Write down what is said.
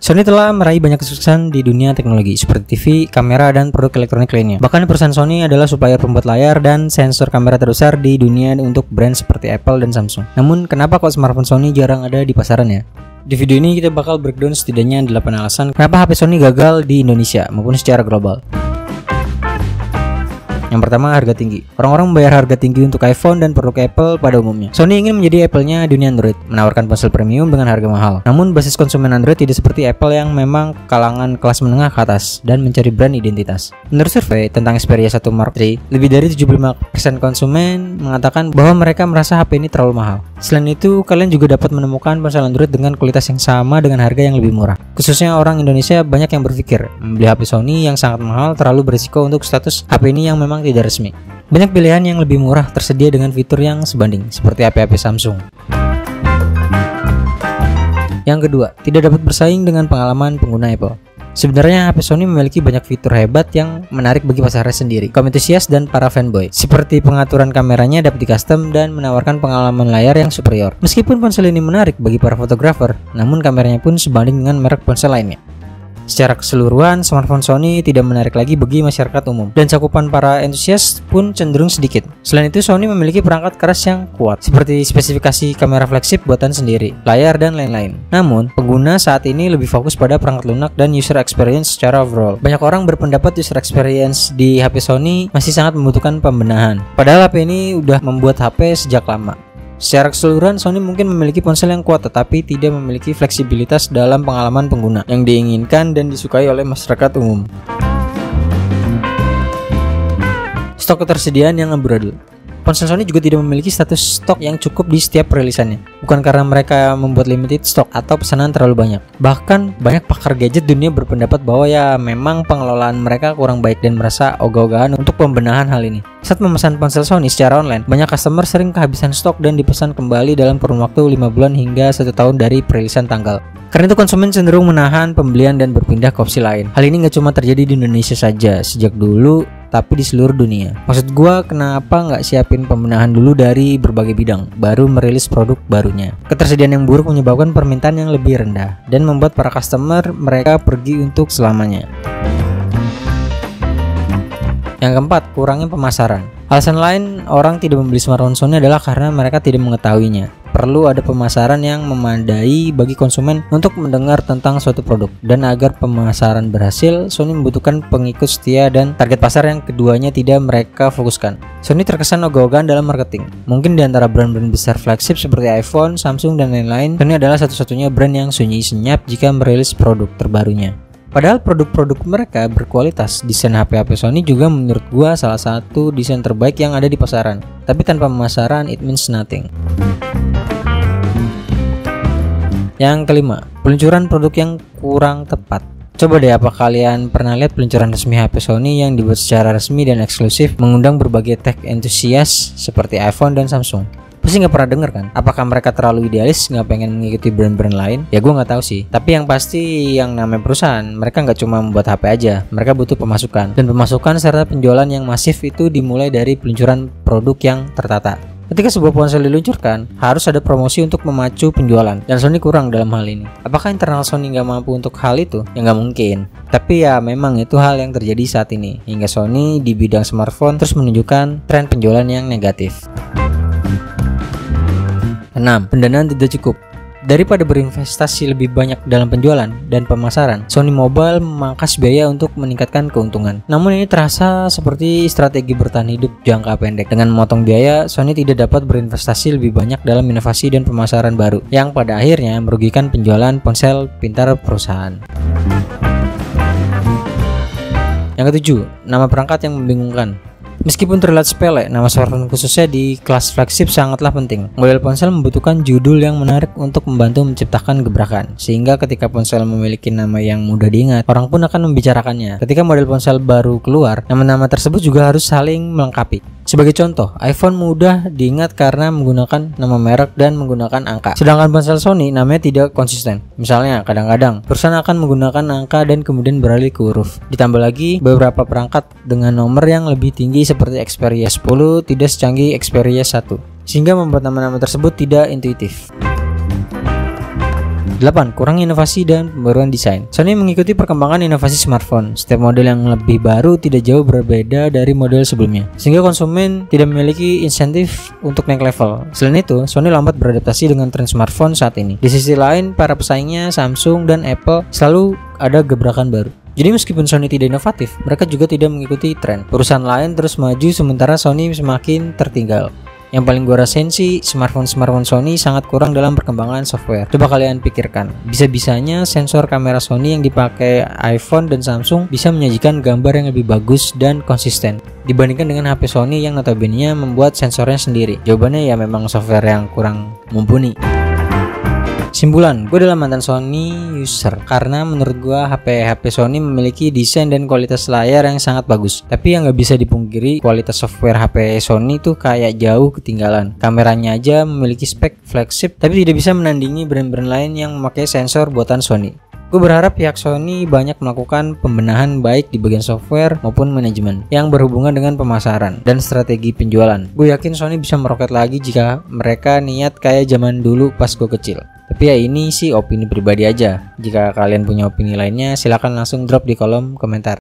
Sony telah meraih banyak kesuksesan di dunia teknologi seperti TV, kamera, dan produk elektronik lainnya. Bahkan perusahaan Sony adalah supplier pembuat layar dan sensor kamera terbesar di dunia untuk brand seperti Apple dan Samsung. Namun kenapa kok smartphone Sony jarang ada di pasaran ya? Di video ini kita bakal breakdown setidaknya 8 alasan kenapa HP Sony gagal di Indonesia maupun secara global. Yang pertama, harga tinggi. Orang-orang membayar harga tinggi untuk iPhone dan produk Apple pada umumnya. Sony ingin menjadi Apple-nya dunia Android, menawarkan ponsel premium dengan harga mahal. Namun basis konsumen Android tidak seperti Apple yang memang kalangan kelas menengah ke atas dan mencari brand identitas. Menurut survei tentang Xperia 1 Mark III, lebih dari 75% konsumen mengatakan bahwa mereka merasa HP ini terlalu mahal. Selain itu, kalian juga dapat menemukan ponsel Android dengan kualitas yang sama dengan harga yang lebih murah. Khususnya orang Indonesia banyak yang berpikir membeli HP Sony yang sangat mahal terlalu berisiko untuk status HP ini yang memang tidak resmi. Banyak pilihan yang lebih murah tersedia dengan fitur yang sebanding seperti HP-HP Samsung. Yang kedua, tidak dapat bersaing dengan pengalaman pengguna Apple. Sebenarnya HP Sony memiliki banyak fitur hebat yang menarik bagi pasarnya sendiri, kaum entusias dan para fanboy. Seperti pengaturan kameranya dapat di-custom dan menawarkan pengalaman layar yang superior. Meskipun ponsel ini menarik bagi para fotografer, namun kameranya pun sebanding dengan merek ponsel lainnya. Secara keseluruhan, smartphone Sony tidak menarik lagi bagi masyarakat umum, dan cakupan para entusias pun cenderung sedikit. Selain itu, Sony memiliki perangkat keras yang kuat, seperti spesifikasi kamera flagship buatan sendiri, layar, dan lain-lain. Namun, pengguna saat ini lebih fokus pada perangkat lunak dan user experience secara overall. Banyak orang berpendapat user experience di HP Sony masih sangat membutuhkan pembenahan, padahal HP ini udah membuat HP sejak lama. Secara keseluruhan, Sony mungkin memiliki ponsel yang kuat tetapi tidak memiliki fleksibilitas dalam pengalaman pengguna yang diinginkan dan disukai oleh masyarakat umum. Stok ketersediaan yang amburadul. Ponsel Sony juga tidak memiliki status stok yang cukup di setiap perilisannya. Bukan karena mereka membuat limited stock atau pesanan terlalu banyak. Bahkan banyak pakar gadget dunia berpendapat bahwa ya memang pengelolaan mereka kurang baik dan merasa ogah-ogahan untuk pembenahan hal ini. Saat memesan ponsel Sony secara online, banyak customer sering kehabisan stok dan dipesan kembali dalam kurun waktu 5 bulan hingga 1 tahun dari perilisan tanggal. Karena itu konsumen cenderung menahan pembelian dan berpindah ke opsi lain. Hal ini nggak cuma terjadi di Indonesia saja sejak dulu, tapi di seluruh dunia. Maksud gua, kenapa nggak siapin pembenahan dulu dari berbagai bidang, baru merilis produk barunya? Ketersediaan yang buruk menyebabkan permintaan yang lebih rendah dan membuat para customer mereka pergi untuk selamanya. Yang keempat, kurangnya pemasaran. Alasan lain orang tidak membeli smartphone Sony adalah karena mereka tidak mengetahuinya. Perlu ada pemasaran yang memadai bagi konsumen untuk mendengar tentang suatu produk. Dan agar pemasaran berhasil, Sony membutuhkan pengikut setia dan target pasar yang keduanya tidak mereka fokuskan. Sony terkesan ogah-ogahan dalam marketing. Mungkin di antara brand-brand besar flagship seperti iPhone, Samsung, dan lain-lain, Sony adalah satu-satunya brand yang sunyi senyap jika merilis produk terbarunya. Padahal produk-produk mereka berkualitas. Desain HP-HP Sony juga menurut gua salah satu desain terbaik yang ada di pasaran. Tapi tanpa pemasaran, it means nothing. Yang kelima, peluncuran produk yang kurang tepat. Coba deh, apa kalian pernah lihat peluncuran resmi HP Sony yang dibuat secara resmi dan eksklusif, mengundang berbagai tech entusias seperti iPhone dan Samsung? Pasti nggak pernah denger kan? Apakah mereka terlalu idealis, nggak pengen mengikuti brand-brand lain? Ya gue nggak tahu sih. Tapi yang pasti yang namanya perusahaan, mereka nggak cuma membuat HP aja, mereka butuh pemasukan. Dan pemasukan serta penjualan yang masif itu dimulai dari peluncuran produk yang tertata. Ketika sebuah ponsel diluncurkan, harus ada promosi untuk memacu penjualan, dan Sony kurang dalam hal ini. Apakah internal Sony nggak mampu untuk hal itu? Ya nggak mungkin. Tapi ya memang itu hal yang terjadi saat ini, hingga Sony di bidang smartphone terus menunjukkan tren penjualan yang negatif. 6. Pendanaan tidak cukup. Daripada berinvestasi lebih banyak dalam penjualan dan pemasaran, Sony Mobile memangkas biaya untuk meningkatkan keuntungan. Namun ini terasa seperti strategi bertahan hidup jangka pendek. Dengan memotong biaya, Sony tidak dapat berinvestasi lebih banyak dalam inovasi dan pemasaran baru, yang pada akhirnya merugikan penjualan ponsel pintar perusahaan. Yang ketujuh, nama perangkat yang membingungkan. Meskipun terlihat sepele, nama smartphone khususnya di kelas flagship sangatlah penting. Model ponsel membutuhkan judul yang menarik untuk membantu menciptakan gebrakan, sehingga ketika ponsel memiliki nama yang mudah diingat, orang pun akan membicarakannya. Ketika model ponsel baru keluar, nama-nama tersebut juga harus saling melengkapi. Sebagai contoh, iPhone mudah diingat karena menggunakan nama merek dan menggunakan angka. Sedangkan ponsel Sony namanya tidak konsisten. Misalnya, kadang-kadang perusahaan akan menggunakan angka dan kemudian beralih ke huruf. Ditambah lagi, beberapa perangkat dengan nomor yang lebih tinggi seperti Xperia 10 tidak secanggih Xperia 1, sehingga membuat nama-nama tersebut tidak intuitif. 8. Kurang inovasi dan pembaruan desain. Sony mengikuti perkembangan inovasi smartphone. Setiap model yang lebih baru tidak jauh berbeda dari model sebelumnya, sehingga konsumen tidak memiliki insentif untuk naik level. Selain itu, Sony lambat beradaptasi dengan tren smartphone saat ini. Di sisi lain, para pesaingnya Samsung dan Apple selalu ada gebrakan baru. Jadi meskipun Sony tidak inovatif, mereka juga tidak mengikuti tren. Perusahaan lain terus maju sementara Sony semakin tertinggal. Yang paling gue rasain sih, smartphone Sony sangat kurang dalam perkembangan software. Coba kalian pikirkan, bisa-bisanya sensor kamera Sony yang dipakai iPhone dan Samsung bisa menyajikan gambar yang lebih bagus dan konsisten dibandingkan dengan HP Sony yang notabene membuat sensornya sendiri. Jawabannya ya memang software yang kurang mumpuni. Simpulan, gue adalah mantan Sony user karena menurut gue HP Sony memiliki desain dan kualitas layar yang sangat bagus. Tapi yang gak bisa dipungkiri, kualitas software HP Sony tuh kayak jauh ketinggalan. Kameranya aja memiliki spek flagship, tapi tidak bisa menandingi brand-brand lain yang memakai sensor buatan Sony. Gue berharap pihak Sony banyak melakukan pembenahan baik di bagian software maupun manajemen yang berhubungan dengan pemasaran dan strategi penjualan. Gue yakin Sony bisa meroket lagi jika mereka niat kayak zaman dulu pas gue kecil. Tapi ya ini sih opini pribadi aja. Jika kalian punya opini lainnya, silahkan langsung drop di kolom komentar.